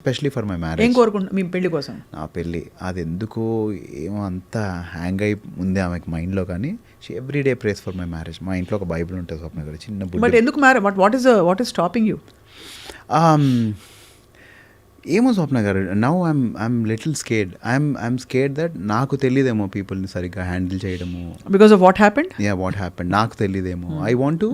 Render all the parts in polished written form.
Especially for my ఏం marriage. కోరుకుంటున్నా మీ పెళ్లి కోసం? నా పెళ్ళి అది ఎందుకో ఏమో అంత హ్యాంగ్ అయి ఉంది ఆమెకి మైండ్లో, కానీ she everyday prays for my marriage. మా ఇంట్లో ఒక బైబిల్ ఉంటుంది స్వప్న గారు, చిన్న బట్ బుద్ధి. ఎందుకు వాట్ ఈస్ స్టాపింగ్ యూ? ఏమో స్వప్న గారు, now I'm little scared. I'm scared that నాకు తెలియదేమో పీపుల్ని సరిగ్గా హ్యాండిల్ చేయడము. Because of what happened? What happened నాకు తెలియదేమో. I want to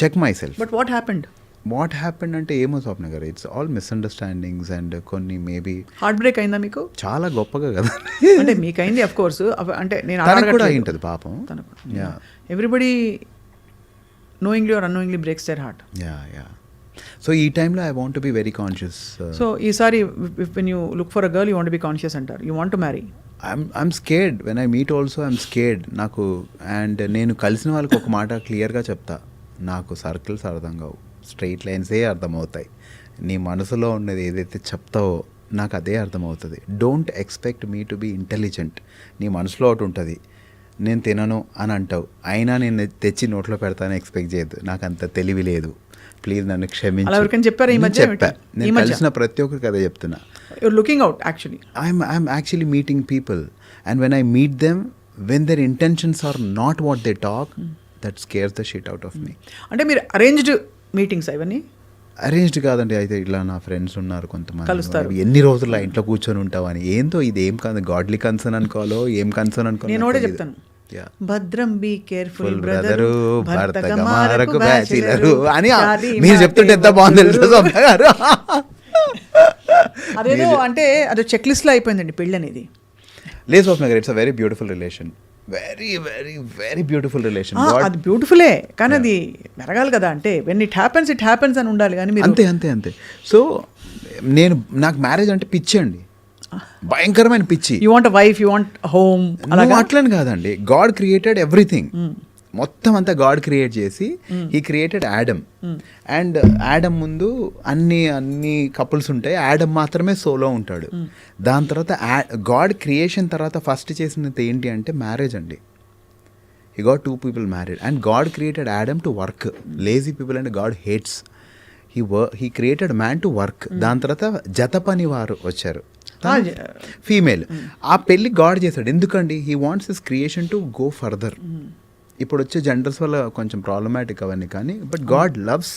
check my self. But what happened అంటే ఏమో స్వప్న గారు, ఇట్స్ ఆల్ మిస్అండర్స్టాండింగ్స్ అండ్ కొన్ని మేబీ హార్ట్ బ్రేక్ అయిందా మీకు? చాలా గొప్పగా కదా. అంటే మీకైంది అఫ్ కోర్స్, అంటే నేను తనకు కూడా అయి ఉంటుంది పాపం. Everybody knowingly or unknowingly breaks their heart. Yeah so ఈ టైంలో I want be very conscious. So ఈసారి when you look for a girl you want be conscious అంటారు, you want to marry. I'm scared when I meet also. I'm scared నాకు. And నేను కలిసిన వాళ్ళకి ఒక మాట క్లియర్గా చెప్తా, నాకు సర్కిల్స్ అర్థం కావు, స్ట్రైట్ లైన్సే అర్థమవుతాయి. నీ మనసులో ఉన్నది ఏదైతే చెప్తావో నాకు అదే అర్థమవుతుంది. Don't expect me to be intelligent. నీ మనసులో ఒకటి ఉంటుంది, నేను తినను అని అంటావు, అయినా నేను తెచ్చి నోట్లో పెడతాను ఎక్స్పెక్ట్ చేయొద్దు. నాకు అంత తెలివి లేదు, ప్లీజ్ నన్ను క్షమించు. చెప్పారు ఈ మధ్య? చెప్పా, నేను కలిసిన ప్రతి ఒక్కరికి అదే చెప్తున్నా. You're looking out actually. I'm actually meeting people and when I meet them, when their intentions are not what they talk, that scares the shit out of me. అంటే మీరు అరేంజ్డ్ మీటింగ్స్ ఇవన్నీ? అరేంజ్డ్ కాదండి. అయితే ఇలా నా friends ఉన్నారు కొంతమంది, కలుస్తారు. ఎన్ని రోజులు ఇంట్లో కూర్చొని ఉంటావని. ఏంతో ఇది ఏం కాదు, గాడ్లీ కన్సర్న్ అనుకోవాలో ఏం కన్సర్న్ అనుకోవాలి. నేను కూడా చెప్తాను, భద్రం బీ కేర్ఫుల్ బ్రదరు, భర్తగా మారకు బ్యాచిలరు అని మీరు చెప్తుంటే ఎంత బాగుంది స్వప్న గారు. అదేదో అంటే అదే చెక్ లిస్ట్ లో అయిపోయిందండి పెళ్ళి అనేది. లేదు స్వప్న గారు, it's a very beautiful relation. Very very very beautiful relation. అది బ్యూటిఫుల్లే, కానీ అది మెరగాలి కదా. అంటే వెన్ ఇట్ హ్యాపెన్స్ అని ఉండాలి. కానీ అంతే. సో నాకు మ్యారేజ్ అంటే పిచ్చి అండి, భయంకరమైన పిచ్చి. You want wife, you want home, అలా అట్లని కాదండి. God created everything. మొత్తం అంతా గాడ్ క్రియేట్ చేసి he created Adam. And Adam ముందు అన్ని కపుల్స్ ఉంటాయి, యాడమ్ మాత్రమే సోలో ఉంటాడు. దాని తర్వాత గాడ్ క్రియేషన్ తర్వాత ఫస్ట్ చేసినది ఏంటి అంటే మ్యారేజ్ అండి. He got 2 people married and God created Adam to work. Lazy people and God hates. He created man to work. దాని తర్వాత జత పని వారు వచ్చారు, ఫీమేల్. ఆ పెళ్ళి గాడ్ చేశాడు. ఎందుకండి? He wants his creation to go further. ఇప్పుడు వచ్చే జెండర్స్ వల్ల కొంచెం ప్రాబ్లమాటిక్ అవన్నీ, కానీ but God loves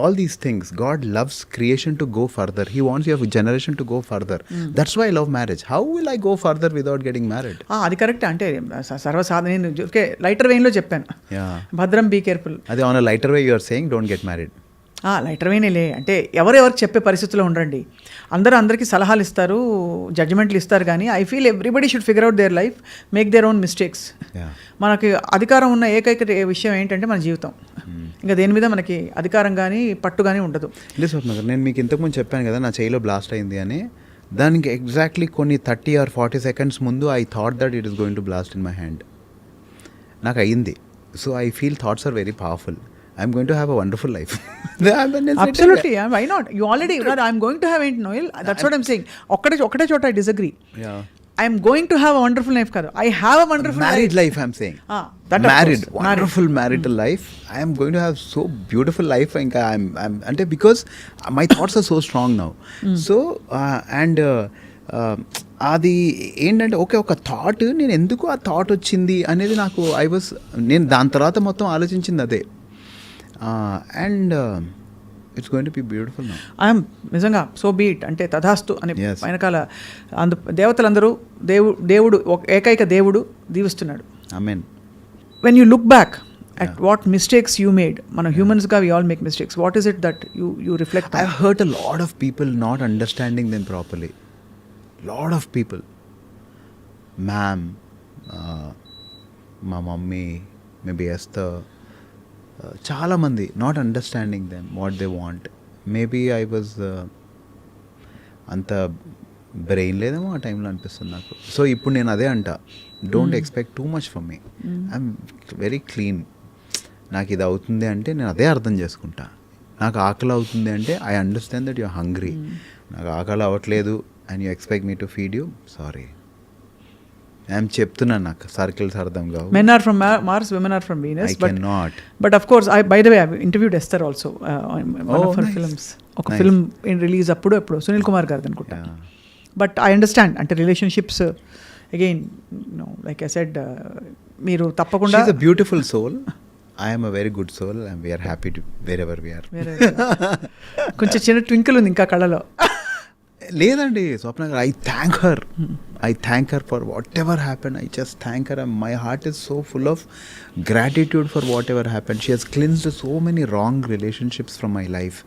all these things. God loves creation to go further. He wants your generation to go further. That's why I love marriage. How will I go further without getting married? అది correct. అంటే సర్వసాధారణ నేను lighter వేలో చెప్పాను, భద్రం be careful. అదే on lighter way you are saying don't get married. Lighter వేనేలే. అంటే ఎవరెవరు చెప్పే పరిస్థితుల్లో ఉండండి. అందరికీ సలహాలు ఇస్తారు, జడ్జిమెంట్లు ఇస్తారు, కానీ I feel everybody should figure out their life, make their own mistakes. మనకి అధికారం ఉన్న ఏకైక విషయం ఏంటంటే మన జీవితం. ఇంకా దేని మీద మనకి అధికారం కానీ పట్టు కానీ ఉండదు. లేదు స్వప్న గారు, నేను మీకు ఇంతకుముందు చెప్పాను కదా నా చేయిలో బ్లాస్ట్ అయింది అని. దానికి ఎగ్జాక్ట్లీ కొన్ని 30 or 40 seconds ముందు I thought that it is going to blast in my hand. నాకు అయ్యింది. So I feel thoughts are very powerful. I'm going to have a wonderful life. Absolutely. Why not? You already, I'm going to have it, Noel. That's what I'm saying. Okkade chota I disagree. Yeah. I'm going to have a wonderful life kada. I have a wonderful married life I'm saying. That married, wonderful marital life. I am going to have so beautiful life. I'm ante because my thoughts are so strong now. So and అది ఏంటంటే ఒక thought, నేను ఎందుకు ఆ thought వచ్చింది అనేది నాకు నేను దాని తర్వాత మొత్తం ఆలోచించింది అదే. And it's going to be beautiful now. I'm నిజంగా సో బీట్ అంటే తథాస్తు అని వెనకాల దేవతలందరూ దేవుడు ఏకైక దేవుడు దీవిస్తున్నాడు. Amen. When you look back at what mistakes you made, మన humans ga we all make mistakes, what is it that you reflect on? I've heard a lot of people not understanding them properly. Lot of people, ma'am, మా mummy, maybe Esther, చాలా మంది not understanding them what they want. Maybe I was అంత brain లేదేమో ఆ టైంలో అనిపిస్తుంది నాకు. So ఇప్పుడు నేను అదే అంట, don't expect too much from me. I'm very clean. నాకు ఇది అవుతుంది అంటే నేను అదే అర్థం చేసుకుంటా. నాకు ఆకలి అవుతుంది అంటే I understand that you're hungry. నాకు ఆకలి అవ్వట్లేదు and you expect me to feed you, sorry. I'm చెప్తున్నాను, నాకు సర్కిల్స్ అర్థం కావు. Men are from Mars, women are from Venus. I cannot. But of course, by the way, I've interviewed Esther also. One of her films. ఒక film release అప్పుడు సునీల్ కుమార్ గారిది అనుకుంటా. But I understand, అంటే relationships again like I said, మీరు తప్పకుండా. She's a beautiful soul. I am a very good soul and we are happy to wherever we are. కొంచెం చిన్న twinkle ఉంది ఇంకా కళ్ళలో. లేదండి స్వప్న గారు, I thank her for whatever happened. I just thank her and my heart is so full of gratitude for whatever happened. She has cleansed so many wrong relationships from my life.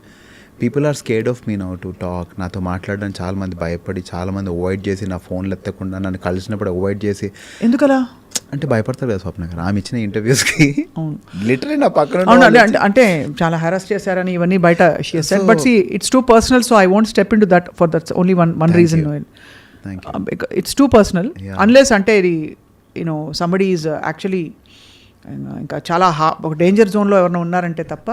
People are scared of me now to talk. నాతో మాట్లాడడానికి చాలా మంది భయపడి, చాలా మంది avoid చేసి, నా ఫోన్లు ఎత్తకుండా నన్ను కలిసినప్పుడు అవాయిడ్ చేసి. ఎందుకలా అంటే భయపడతారు కదా స్వప్న గారు, ఆమె ఇచ్చిన ఇంటర్వ్యూస్కి లిటరలీ నా పక్కన. అంటే చాలా హెరాస్ చేశారని ఇవన్నీ బయట she said, but see it's too personal, so I won't step in to that for that's only one reason. It's too personal unless అంటే ఇది యూనో సంబడీ ఈజ్ యాక్చువల్లీ ఇంకా చాలా ఒక డేంజర్ జోన్లో ఎవరైనా ఉన్నారంటే తప్ప.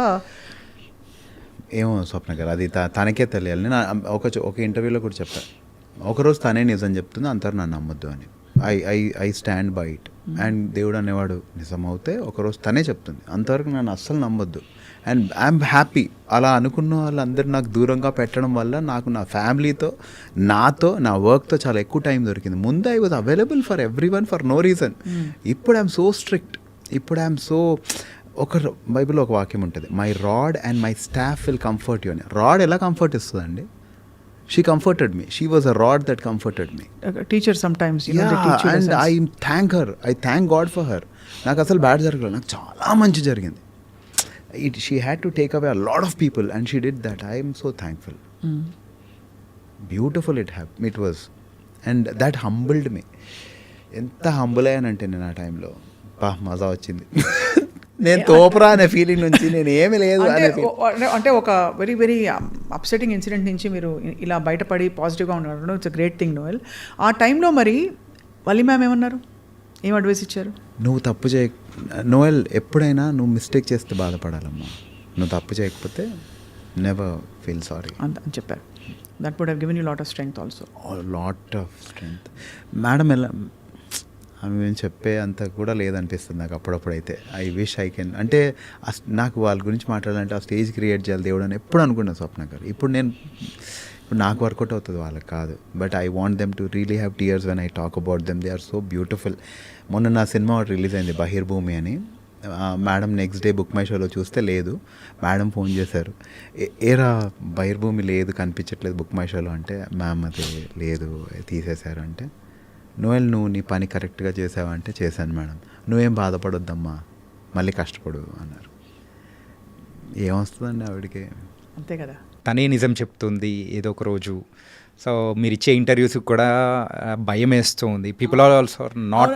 ఏమో స్వప్న గారు, అది తనకే తెలియాలి. నేను ఒక ఇంటర్వ్యూలో కూడా చెప్పాను, ఒకరోజు తనే నిజం చెప్తుంది, అంతరు నన్ను నమ్మొద్దు అని. I stand by it. And దేవుడు అనేవాడు నిజం అవుతే ఒకరోజు తనే చెప్తుంది, అంతవరకు నన్ను అస్సలు నమ్మొద్దు. And I'm happy. అలా అనుకున్న వాళ్ళందరూ నాకు దూరంగా పెట్టడం వల్ల నాకు నా ఫ్యామిలీతో, నాతో, నా వర్క్తో చాలా ఎక్కువ టైం దొరికింది. ముందు I was available for everyone for no reason. ఇప్పుడు ఐఎమ్ సో స్ట్రిక్ట్. ఇప్పుడు ఐఎమ్ సో, ఒక బైబిల్లో ఒక వాక్యం ఉంటుంది, my rod and my staff will comfort you అని. రాడ్ ఎలా కంఫర్ట్ ఇస్తుందండి? She comforted me. She was a rod that comforted me. Teacher sometimes and I thank her. I thank God for her. నాకు అసలు bad జరగలేదు, నాకు చాలా మంచి జరిగింది. She had to take away a lot of people and she did that. I am so thankful. Beautiful it was. And that humbled me. ఎంత humble అయ్యానంటే నేను ఆ టైంలో, మజా వచ్చింది. నేను తోపురా అనే ఫీలింగ్ నుంచి నేను ఏమీ లేదు అంటే ఒక వెరీ వెరీ అప్సెటింగ్ ఇన్సిడెంట్ నుంచి మీరు ఇలా బయటపడి పాజిటివ్గా ఉన్నారు. It's a great thing Noel. ఆ టైంలో మరి వల్లి మ్యామ్ ఏమన్నారు, ఏం అడ్వైస్ ఇచ్చారు? నువ్వు తప్పు నోయల్, ఎప్పుడైనా నువ్వు మిస్టేక్ చేస్తే బాధపడాలమ్మా, నువ్వు తప్పు చేయకపోతే నెవర్ ఫీల్ సారీ అని చెప్పారు. That would have given you lot of strength also. Lot of strength. Madam ఎలా ఆమె మేము చెప్పే అంత కూడా లేదనిపిస్తుంది నాకు అప్పుడప్పుడైతే. ఐ విష్ ఐ కెన్, అంటే నాకు వాళ్ళ గురించి మాట్లాడాలంటే ఆ స్టేజ్ క్రియేట్ చేయాలి దేవుడు అని ఎప్పుడు అనుకున్నాను స్వప్న గారు. ఇప్పుడు నాకు వర్కౌట్ అవుతుంది, వాళ్ళకి కాదు. But I want them to really have tears when I talk about them. They are so beautiful. మొన్న నా సినిమా ఒకటి రిలీజ్ అయింది, బహిర్భూమి అని. Madam next day book my షోలో చూస్తే లేదు. మేడం ఫోన్ చేశారు, ఏరా బహిర్భూమి లేదు, కనిపించట్లేదు బుక్ మై షోలో అంటే, మ్యామ్ అది లేదు, తీసేశారు అంటే. నోయల్, నువ్వు నీ పని కరెక్ట్గా చేసావంటే చేశాను మేడం, నువ్వేం బాధపడొద్దమ్మా, మళ్ళీ కష్టపడు అన్నారు. ఏమొస్తుందండి ఆవిడకి, అంతే కదా. తనే నిజం చెప్తుంది ఏదో ఒక రోజు. సో మీరు ఇచ్చే ఇంటర్వ్యూస్కి కూడా భయం వేస్తుంది. పీపుల్ ఆర్ ఆల్సో నాట్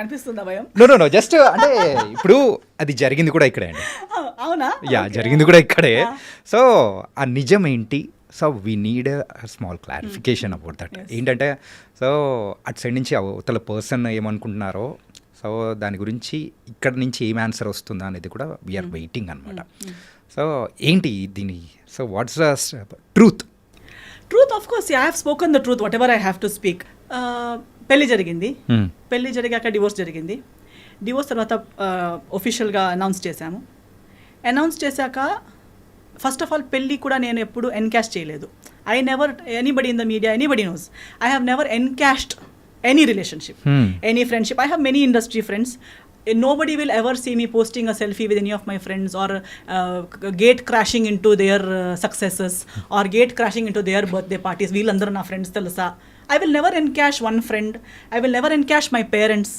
అనిపిస్తుందా భయం? నో జస్ట్ అంటే ఇప్పుడు అది జరిగింది కూడా ఇక్కడే అండి. అవునా? యా, జరిగింది కూడా ఇక్కడే. సో ఆ నిజం ఏంటి? So we need small clarification about that. ఏంటంటే సో అటు సైడ్ నుంచి అవతల పర్సన్ ఏమనుకుంటున్నారో, సో దాని గురించి ఇక్కడ నుంచి ఏం ఆన్సర్ వస్తుందా అనేది కూడా వీఆర్ వెయిటింగ్ అనమాట. సో ఏంటి దీని, so what's the truth? Truth of course I have spoken the truth what ever I have to speak. పెళ్లి జరిగింది, పెళ్లి జరిగాక డివోర్స్ జరిగింది. డివోర్స్ తర్వాత ఒఫిషియల్గా అనౌన్స్ చేశాము. అనౌన్స్ చేశాక ఫస్ట్ ఆఫ్ ఆల్ పెళ్ళి కూడా నేను ఎప్పుడు ఎన్కాష్ చేయలేదు. I never, anybody in the media, anybody knows, I have never encashed any relationship, any friendship. I have many industry friends. Nobody will ever see me posting a selfie with any of my friends or gate crashing into their successes or gate crashing into their birthday parties. Veelandaru na friends telusa. I will never encash one friend. I will never encash my parents.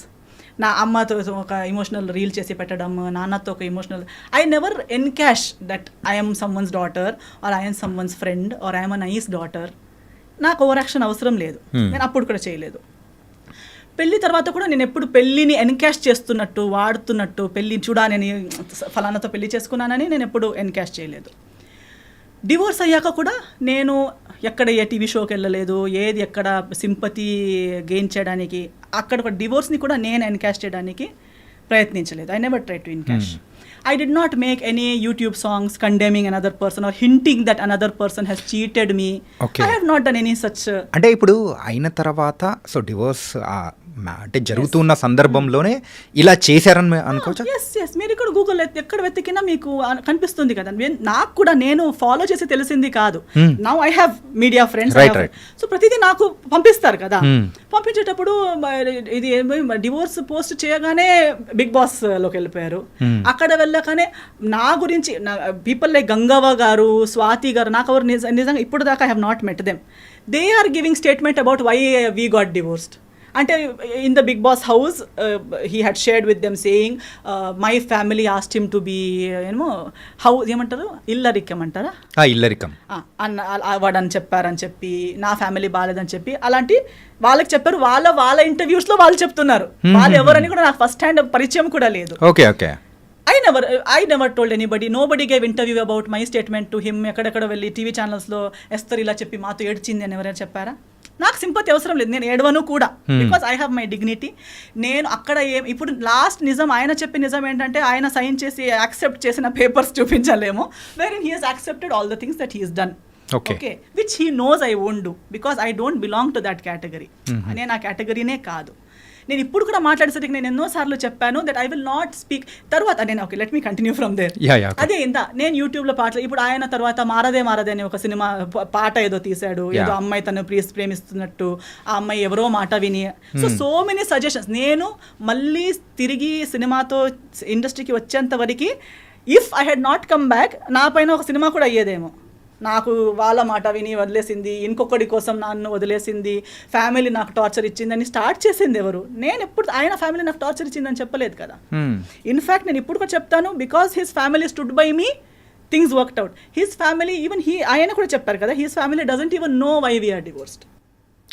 నా అమ్మతో ఒక emotional reel చేసి పెట్టడం, నాన్నతో ఒక emotional, I never encash that I M someone's daughter or I M someone's friend or I M a nice daughter. నాకు over action అవసరం లేదు, నేను అప్పుడు కూడా చేయలేదు. పెళ్ళి తర్వాత కూడా నేను ఎప్పుడు పెళ్ళిని ఎన్కాష్ చేస్తున్నట్టు, వాడుతున్నట్టు, పెళ్ళి చూడాలని ఫలానాతో పెళ్లి చేసుకున్నానని నేను ఎప్పుడు ఎన్కాష్ చేయలేదు. డివోర్స్ అయ్యాక కూడా నేను ఎక్కడ ఏ టీవీ షోకి వెళ్ళలేదు, ఏది ఎక్కడ సింపతి గెయిన్ చేయడానికి, అక్కడ ఒక డివోర్స్ని కూడా నేను ఎన్కాష్ చేయడానికి ప్రయత్నించలేదు. I never try to encash. I did not make any YouTube songs condemning another person or hinting that another person has cheated me. Okay. I have not done any such. అంటే ఇప్పుడు అయిన తర్వాత so divorce అంటే జరుగుతున్న సందర్భంలోనే ఇలా చేశారని అనుకోవచ్చా? ఎస్ మీరు ఇక్కడ గూగుల్ ఎక్కడ వెతికినా మీకు కనిపిస్తుంది కదా. నాకు కూడా నేను ఫాలో చేసి తెలిసింది కాదు. Now I have media friends, so ప్రతిదీ నాకు పంపిస్తారు కదా. పంపించేటప్పుడు ఇది డివోర్స్ పోస్ట్ చేయగానే బిగ్ బాస్ లోకి వెళ్ళిపోయారు. అక్కడ వెళ్ళగానే నా గురించి పీపుల్ లైక్ గంగవ్వ గారు, స్వాతి గారు, నాకు ఎవరు నిజంగా ఇప్పుడు దాకా I have not met them. They are giving statement about why we got divorced. అంటే in the Bigg Boss house he had shared with them saying my family asked him to be house ఏమంటారు, ఇల్లరికం అంటారా, ఇల్లరికం వాడని చెప్పారని చెప్పి, నా family బాగాలేదని చెప్పి, అలాంటి వాళ్ళకి చెప్పారు. వాళ్ళ ఇంటర్వ్యూస్లో వాళ్ళు చెప్తున్నారు. వాళ్ళు ఎవరని కూడా నాకు ఫస్ట్ హ్యాండ్ పరిచయం కూడా లేదు. Okay okay. I never told anybody. Nobody gave interview about my statement to him. ఎక్కడెక్కడ వెళ్ళి టీవీ ఛానల్స్లో ఎస్తర్ ఇలా చెప్పి మాతో ఏడ్చింది అని ఎవరైనా చెప్పారా? నాకు సింపతి అవసరం లేదు, నేను ఏడవను కూడా. Because I have my dignity. నేను అక్కడ ఇప్పుడు లాస్ట్ నిజం, ఆయన చెప్పే నిజం ఏంటంటే ఆయన సైన్ చేసి యాక్సెప్ట్ చేసిన పేపర్స్ చూపించలేము. Where in he has accepted all the things that he has done. Okay, which he knows I won't do because I don't belong to that category. నేను ఆ కేటగిరీనే కాదు. నేను ఇప్పుడు కూడా మాట్లాడేసరికి నేను ఎన్నోసార్లు చెప్పాను that I will not speak. తర్వాత నేను okay let me continue from there. అదే నేను యూట్యూబ్లో పాటలు, ఇప్పుడు ఆయన తర్వాత మారదే మారదే అని ఒక సినిమా పాట ఏదో తీశాడు, ఏదో అమ్మాయి తను ప్రేమిస్తున్నట్టు, ఆ అమ్మాయి ఎవరో మాట విని, సో మెనీ సజెషన్స్. నేను మళ్ళీ తిరిగి సినిమాతో ఇండస్ట్రీకి వచ్చేంత వరకు if I had not come back, నా పైన ఒక సినిమా కూడా అయ్యేదేమో. నాకు వాళ్ళ మాట విని వదిలేసింది, ఇంకొకటి కోసం నన్ను వదిలేసింది, ఫ్యామిలీ నాకు టార్చర్ ఇచ్చిందని స్టార్ట్ చేసింది ఎవరు? నేను ఎప్పుడు ఆయన ఫ్యామిలీ నాకు టార్చర్ ఇచ్చిందని చెప్పలేదు కదా. ఇన్ఫ్యాక్ట్ నేను ఇప్పుడు కూడా చెప్తాను, because his family stood by me, things worked out. His family even ఆయన కూడా చెప్పారు కదా, his family doesn't even know why we're divorced.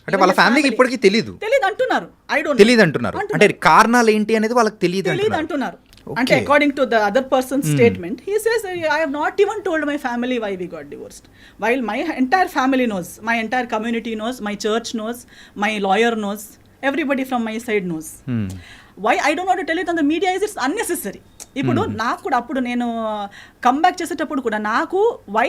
అంటే వాళ్ళ ఫ్యామిలీకి ఇప్పటికీ తెలియదు అంటున్నారు. ఐ డోంట్ తెలియదు అంటున్నారు. అంటే కారణాలు ఏంటి అనేది వాళ్ళకి తెలియదు అంటున్నారు. అంటే according to the other person statement, he says I have not even told my family why we got divorced, while my entire family knows, my entire community knows, my church knows, my lawyer knows, everybody from my side knows. Why I don't want to tell it on the media is it's unnecessary. ఇప్పుడు నాకు కూడా అప్పుడు నేను comeback చేసేటప్పుడు కూడా నాకు why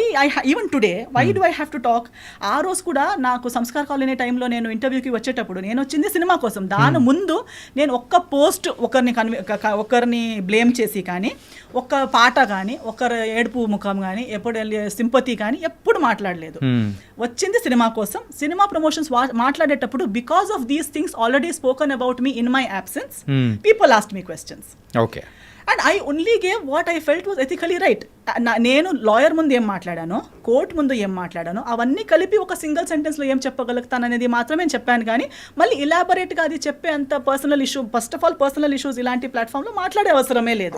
even today why do I have to talk. ఆ రోజు కూడా నాకు సంస్కార్ కాలనీ టైంలో నేను ఇంటర్వ్యూకి వచ్చేటప్పుడు నేను వచ్చింది సినిమా కోసం. దాని ముందు నేను ఒక్క పోస్ట్ ఒకరిని బ్లేమ్ చేసి కానీ, ఒక్క పాట కానీ, ఒకరు ఏడుపు ముఖం కానీ, ఎప్పుడు సింపతి కానీ ఎప్పుడు మాట్లాడలేదు. వచ్చింది సినిమా కోసం. సినిమా ప్రమోషన్స్ మాట్లాడేటప్పుడు because of these things already spoken about me in my absence, people asked me questions. Okay. And I only gave what I felt was ethically right. నేను లాయర్ ముందు ఏం మాట్లాడానో, court ముందు ఏం మాట్లాడానో అవన్నీ కలిపి ఒక సింగిల్ సెంటెన్స్లో ఏం చెప్పగలుగుతాననేది మాత్రమే చెప్పాను. కానీ మళ్ళీ ఇలాబొరేట్గా అది చెప్పే అంత personal issue, first of all personal issues ఇలాంటి ప్లాట్ఫామ్లో మాట్లాడే అవసరమే లేదు.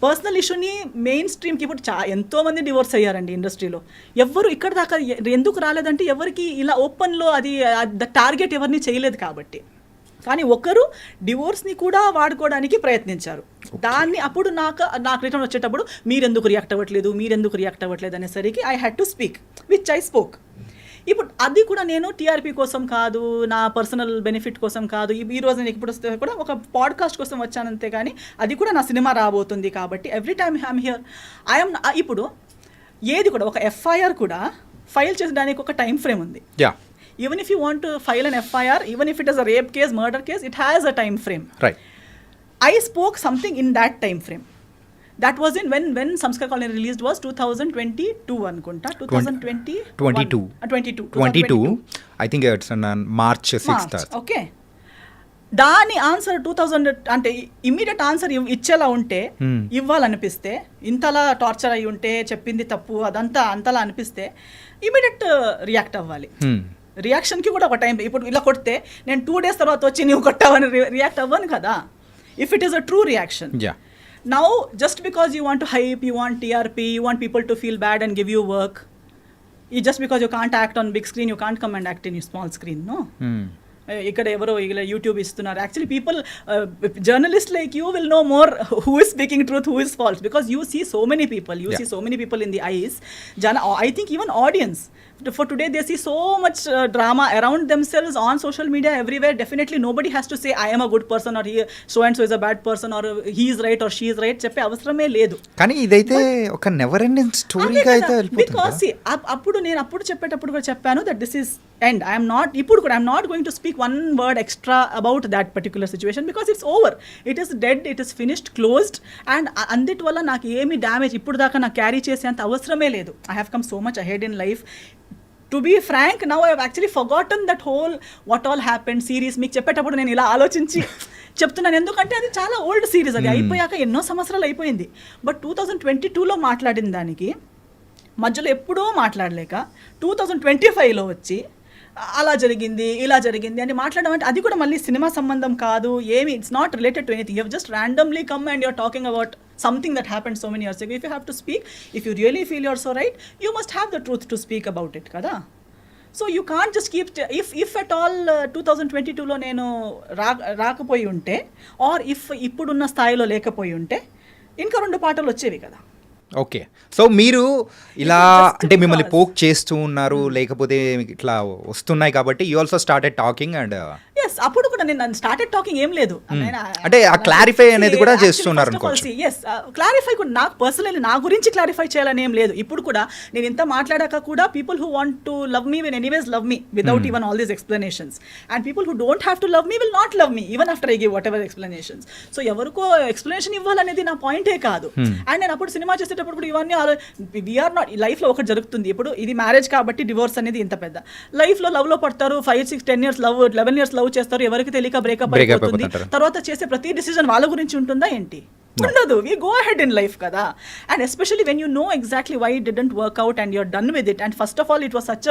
పర్సనల్ ఇష్యూని మెయిన్ స్ట్రీమ్కి ఇప్పుడు ఎంతో మంది డివోర్స్ అయ్యారండి ఇండస్ట్రీలో. ఎవరు ఇక్కడ దాకా ఎందుకు రాలేదంటే ఎవరికి ఇలా ఓపెన్లో అది టార్గెట్ ఎవరిని చేయలేదు కాబట్టి. కానీ ఒకరు డివోర్స్ని కూడా వాడుకోవడానికి ప్రయత్నించారు. దాన్ని అప్పుడు నాకు రిటర్న్ వచ్చేటప్పుడు మీరెందుకు రియాక్ట్ అవ్వట్లేదు అనేసరికి I had to speak, which I spoke. ఇప్పుడు అది కూడా నేను టీఆర్పీ కోసం కాదు, నా పర్సనల్ బెనిఫిట్ కోసం కాదు. ఈ రోజు నేను ఇప్పుడు వస్తే కూడా ఒక పాడ్కాస్ట్ కోసం వచ్చానంతే. కానీ అది కూడా నా సినిమా రాబోతుంది కాబట్టి ఎవ్రీ టైమ్ ఐఎమ్ హియర్. ఇప్పుడు ఏది కూడా ఒక ఎఫ్ఐఆర్ కూడా ఫైల్ చేసడానికి ఒక టైం ఫ్రేమ్ ఉంది. Even if you want to file an FIR, even if it is a rape case, murder case, it has a time frame. Right. I spoke something in that time frame. That was in when Samskar Colony released was 2022 anukunta. 22. I think it's on March 6th. Okay. దాని answer 2000 అంటే immediate answer ఇచ్చేలా ఉంటే, ఇవ్వాలనిపిస్తే, ఇంతలా torture అయి ఉంటే, చెప్పింది తప్పు అంతలా అనిపిస్తే ఇమ్మీడియట్ రియాక్ట్ అవ్వాలి. రియాక్షన్కి కూడా ఒక టైం. ఇప్పుడు ఇలా కొడితే నేను 2 days తర్వాత వచ్చి నువ్వు కొట్టావని రియాక్ట్ అవ్వను కదా, if it is a true reaction. Now just because you want to hype, you want TRP, you want people to feel bad and give you work, just because you can't act on big screen, you can't come and act in you small screen. No, ఇక్కడ ఎవరో ఇలా YouTube ఇస్తున్నారు. Actually people, journalist like you will know more who is speaking truth, who is false, because you see so many people, in the eyes. I think even audience, for today they see so much drama around themselves on social media everywhere. Definitely nobody has to say I am a good person or he so and so is a bad person or he is right or she is right చెప్పే అవసరమే లేదు. కానీ ఇదైతే ఒక never ending స్టోరీగా అయితే because అప్పుడు నేను అప్పుడు చెప్పేటప్పుడు కూడా చెప్పాను that this is end. I'm not ఇప్పుడు కూడా I'm not going to speak one word extra about that particular situation because it's over, it is dead, it is finished, closed. And అందిటి వల్ల నాకు ఏమి డ్యామేజ్ ఇప్పుడు దాకా నాకు క్యారీ చేసేంత అవసరమే లేదు. I have come so much ahead in life. To be frank now I have actually forgotten that whole what all happened series. మీకు చెప్పేటప్పుడు నేను ఇలా ఆలోచించి చెప్తున్నాను, ఎందుకంటే అది చాలా ఓల్డ్ సిరీస్, అది అయిపోయాక ఎన్నో సంవత్సరాలు అయిపోయింది. బట్ 2022లో మాట్లాడిన దానికి మధ్యలో ఎప్పుడూ మాట్లాడలేక 2025లో వచ్చి అలా జరిగింది ఇలా జరిగింది అని మాట్లాడడం అంటే అది కూడా మళ్ళీ సినిమా సంబంధం కాదు ఏమి. It's not related to anything. You just randomly come and you're talking about something that happened so many years ago. If you have to speak, if you really feel you're so right, you must have the truth to speak about it kada. So you can't just keep if at all 2022లో నేను రాకపోయి ఉంటే or if ఇప్పుడున్న స్థాయిలో లేకపోయి ఉంటే ఇంకా 2 పాటలు వచ్చేవి కదా. ఓకే, సో మీరు ఇలా అంటే మిమ్మల్ని పోక్ చేస్తూ ఉన్నారు లేకపోతే ఇట్లా వస్తున్నాయి కాబట్టి you also started talking and yes అప్పుడు కూడా నేను స్టార్టెడ్ టాకింగ్ ఏం లేదు అంటే ఆ క్లారిఫై అనేది కూడా చేస్తున్నారు అనుకోవచ్చు. ఎస్ క్లారిఫై కూడా నాకు పర్సనల్లీ నా గురించి క్లారిఫై చేయాలని ఏం లేదు. ఇప్పుడు కూడా నేను ఇంత మాట్లాడాక కూడా people who want to love me will anyways love me without even all these explanations and people who don't have to love me will not love me even after I give what ever explanations. So ఎవరికో explanation ఇవ్వాలనేది నా పాయింటే కాదు. And నేను అప్పుడు cinema చేసేటప్పుడు కూడా ఇవన్నీ వీఆర్ నాట్ లైఫ్లో ఒకటి జరుగుతుంది. ఇప్పుడు ఇది మ్యారేజ్ కాబట్టి డివోర్స్ అనేది ఇంత పెద్ద లైఫ్లో లవ్లో పడతారు 5, 6, 10 years లవ్ 11 years లవ్ చేస్తారు, ఎవరికి తెలియక బ్రేకప్ అయిపోతుంది. తర్వాత చేసే ప్రతి డిసిజన్ వాళ్ళ గురించి ఉంటుందా ఏంటి? ఉండదు. We go ahead in life కదా. And especially when you know exactly why it didn't work out and you're done with it and first of all it was such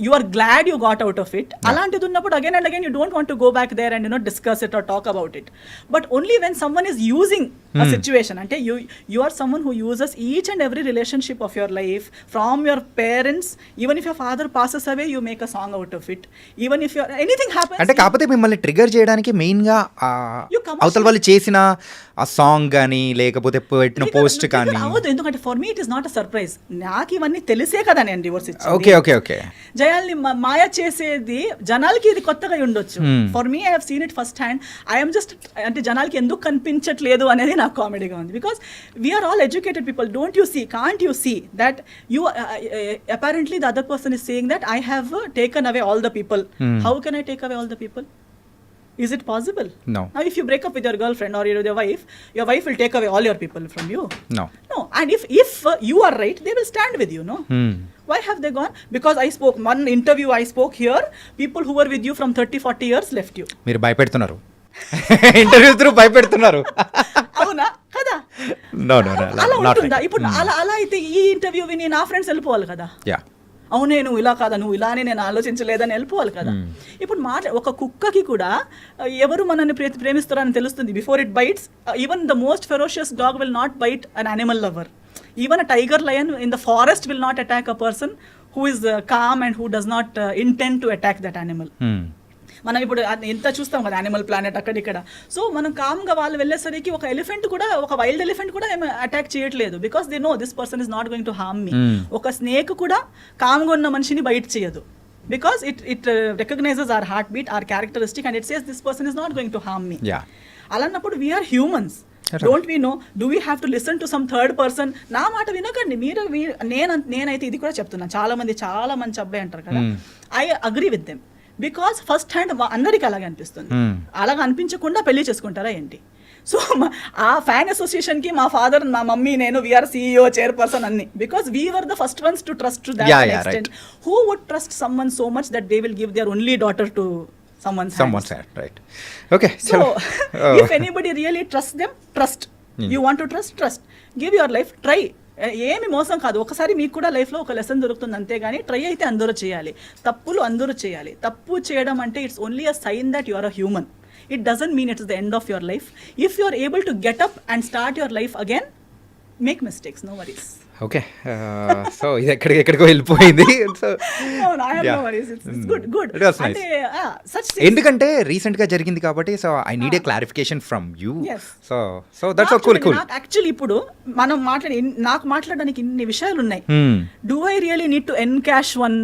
you are glad you got out of it. అలాంటిది ఉన్నప్పుడు again and again you don't want to go back there and discuss it or talk about it. But only when someone is using a situation అంటే you are someone who uses each and every relationship of your life from your parents. Even if your father passes away you make a song out of it. Even if anything happens అంటే కాకపోతే మిమ్మల్ని trigger చేయడానికి main గా అవతల వాళ్ళు చేసిన ఆ song కానీ లేకపోతే పెట్టిన పోస్ట్ కానీ అవదు. ఎందుకంటే for me it is not a surprise. నాకు ఇవన్నీ తెలిసే కదా నేను డివోర్స్ ఇచ్చాను. ఓకే ఓకే ఓకే జయాల్ని మాయ చేసేది జనాలకి ఇది కొత్తగా ఉండొచ్చు. For me I have seen it first hand. I'm just అంటే జనాలకి ఎందుకు కనిపించట్లేదు అనేది నాకు కామెడీగా ఉంది. Because we're all educated people. Don't you see, can't you see that you apparently the other person is saying that I have taken away all the people. How can I take away all the people? Is it possible? No. Now if you break up with your girlfriend or your wife will take away all your people from you. No. No. And if you are right, they will stand with you, no? Why have they gone? Because I spoke one interview I spoke here, people who were with you from 30-40 years left you. మీరు భయపెడుతున్నారు interview through భయపెడుతున్నారు. అవునా కదా? No, అలా ఉంటుందా? ఇప్పుడు అలా అయితే ఈ interview విని నా ఫ్రెండ్స్ వెళ్ళిపోవాలి కదా. యా అవునే నువ్వు ఇలా కాదా, నువ్వు ఇలానే నేను ఆలోచించలేదని వెళ్ళిపోవాలి కదా. ఇప్పుడు ఒక కుక్కకి కూడా ఎవరు మనల్ని ప్రేమిస్తారని తెలుస్తుంది before it bites. Even the most ferocious dog will not bite an animal lover. Even a tiger lion in the forest will not attack a person who is calm and who does not intend to attack that animal. మనం ఇప్పుడు ఎంత చూస్తాం కదా animal planet అక్కడిక్కడ. So మనం కామ్గా వాళ్ళు వెళ్ళేసరికి ఒక ఎలిఫెంట్ కూడా, ఒక వైల్డ్ ఎలిఫెంట్ కూడా ఏమి అటాక్ చేయట్లేదు because they know this person is not going to harm me. ఒక స్నేక్ కూడా కామ్గా ఉన్న మనిషిని బైట్ చేయదు because it recognises our heart beat, our characteristic and it says this person is not going to harm me. అలాన్నప్పుడు we're humans. Don't we know, do we have to listen to some third person? నా మాట వినకండి మీరు. నేనైతే ఇది కూడా చెప్తున్నాను, చాలా మంచి అబ్బాయి అంటారు కదా, I agree with them. Because first hand అందరికి అలాగే అనిపిస్తుంది. అలాగ అనిపించకుండా పెళ్లి చేసుకుంటారా ఏంటి? సో ఆ ఫ్యాన్ అసోసియేషన్కి మా ఫాదర్, మా మమ్మీ, నేను వీఆర్ CEO, చైర్పర్సన్ అన్ని. Because we were the first ones to trust to that extent. Who would trust someone so much that they will give their only daughter to someone's hand, right? Okay, so if anybody really trusts them, trust. You want to trust. Give your life, try. ఏమి మోసం కాదు. ఒకసారి మీకు కూడా లైఫ్లో ఒక lesson దొరుకుతుంది అంతేగాని ట్రై అయితే అందరూ చేయాలి, తప్పులు అందరూ చేయాలి. తప్పు చేయడం అంటే it's only a sign that you are a human. It doesn't mean it's the end of your life. If you are able to get up and start your life again, make mistakes, no worries. Okay, so ఇది ఎక్కడికో వెళ్ళిపోయింది. So ఎందుకంటే recent గా జరిగింది కాబట్టి, so I need a clarification from you. So that's cool. Actually ఇప్పుడు మనం నాకు మాట్లాడడానికి ఇన్ని విషయాలు ఉన్నాయి. Do I really need to encash one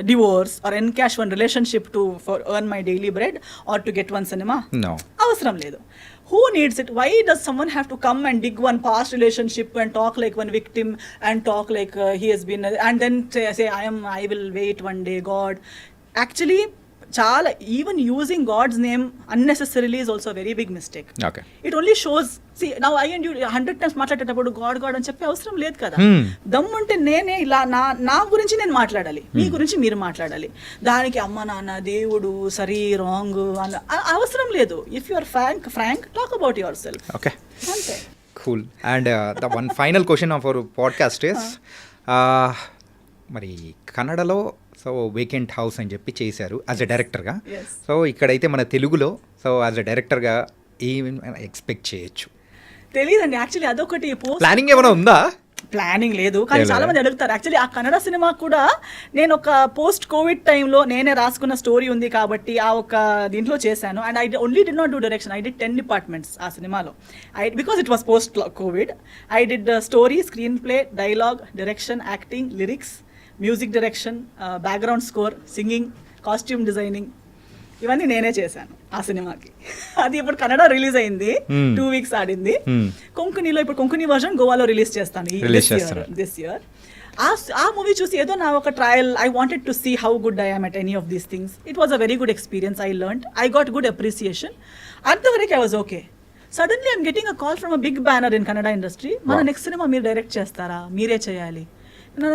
divorce or encash one relationship for earn my daily bread or to get one cinema? No. Avasram ledu. Who needs it? Why does someone have to come and dig one past relationship and talk like one victim and talk like he has been and then say I will wait one day, God? Actually, చాలా even using God's name unnecessarily is also a very big mistake. Okay. It only shows, see, now I and you 100 times మాట్లాడేటప్పుడు God అని చెప్పే అవసరం లేదు కదా. దమ్ముంటే నేనే ఇలా నా గురించి నేను మాట్లాడాలి, మీ గురించి మీరు మాట్లాడాలి. దానికి అమ్మ నాన్న దేవుడు సరి రాంగ్ అవసరం లేదు. If you are frank talk about your self. Okay, అంతే. Cool. And the one final question of our podcast is, మరి కన్నడలో సో వేకెంట్ హౌస్ అని చెప్పి చేశారు యాజ్ ఎ డైరెక్టర్గా. సో ఇక్కడైతే మన తెలుగులో సో యాజ్ ఎ డైరెక్టర్గా ఏమి ఎక్స్పెక్ట్ చేయొచ్చు? తెలియదండి యాక్చువల్లీ. అదొకటి ప్లానింగ్ ఏమైనా ఉందా? ప్లానింగ్ లేదు, కానీ చాలా మంది అడుగుతారు. యాక్చువల్లీ ఆ కన్నడ సినిమా కూడా నేను ఒక పోస్ట్ కోవిడ్ టైంలో నేనే రాసుకున్న స్టోరీ ఉంది కాబట్టి ఆ ఒక దీంట్లో చేశాను. And I only did not do direction, I did 10 departments ఆ సినిమాలో. Because it was post Covid. I did story, screen play, dialogue, direction, acting, lyrics, music direction, background score, singing, costume designing, ఇవన్నీ నేనే చేశాను ఆ సినిమాకి. అది ఇప్పుడు Kannada release అయింది, 2 weeks ఆడింది. కొంకణిలో ఇప్పుడు కొంకణి వర్జన్ గోవాలో రిలీజ్ చేస్తాను దిస్ ఇయర్. ఆ మూవీ చూసి ఏదో నా ఒక trial, I wanted to see how good I am at any of these things. It was a very good experience. I learned, I got good appreciation. అంతవరకు I was okay. Suddenly I'm getting a call from a big banner in Kannada industry. మన next cinema మీరు direct చేస్తారా, మీరే చేయాలి.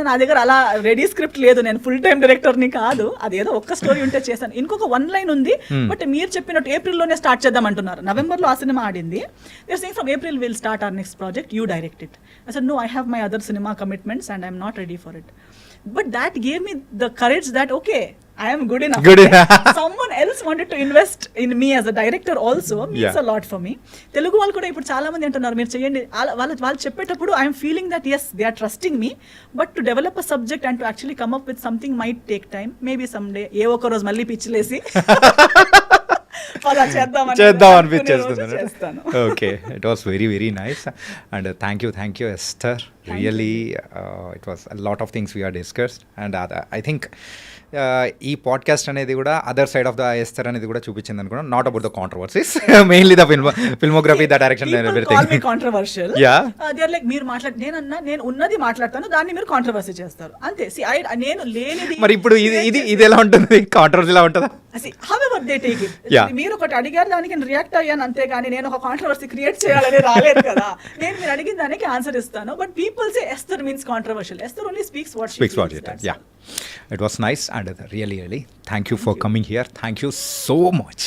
నా దగ్గర అలా ready script లేదు, నేను ఫుల్ టైం డైరెక్టర్ని కాదు. అదేదో ఒక్క స్టోరీ ఉంటే చేశాను. ఇంకొక 1 line ఉంది, బట్ మీరు చెప్పినట్టు ఏప్రిల్లోనే స్టార్ట్ చేద్దాం అంటున్నారు. నవంబర్లో ఆ సినిమా ఆడింది. They are saying from April will start our next project, you direct it. I said no, I have my other cinema commitments and I'm not ready for it. But that gave me the courage that okay, I am good enough. Someone else wanted to invest in me as a director also means a lot for me. Telugu వాళ్ళు కూడా ఇప్పుడు చాలా మంది అంటున్నారు మీరు చేయండి. వాళ్ళు చెప్పేటప్పుడు I am feeling that yes, they are trusting me, but to develop a subject and to actually come up with something might take time. Maybe someday ఏ ఒక్క రోజు మళ్ళీ పిచ్చిలేసి చేద్దాం అనిపించేస్తుంది. Okay, it was very very nice and thank you Esther. Really it was lot of things we're discussed and I think ఈ podcast అనేది కూడా other side of the Esther అనేది కూడా చూపించింది అనుకున్నాను. Not about the controversies, mainly the filmography, the direction, controversial. They are like మీరు నేను ఉన్నది మాట్లాడతాను, దాన్ని మీరు కాంట్రవర్సీ చేస్తారు అంతే. నేను లేనిది. మరి ఇప్పుడు ఇది ఎలా ఉంటుంది, కాంట్రవర్సీ ఎలా ఉంటుందా? However they take it. మీరు ఒకటి అడిగారు, దానికి నేను రియాక్ట్ అయ్యాను అంతే, కానీ నేను ఒక కాంట్రవర్సీ క్రియేట్ చేయాలని రాలేదు కదా. నేను మీరు అడిగిన దానికి ఆన్సర్ ఇస్తాను. But people say ఎస్థర్ means controversial. ఎస్థర్ only speaks what she feels. Yeah, it was nice and really thank you for coming here. Thank you so much.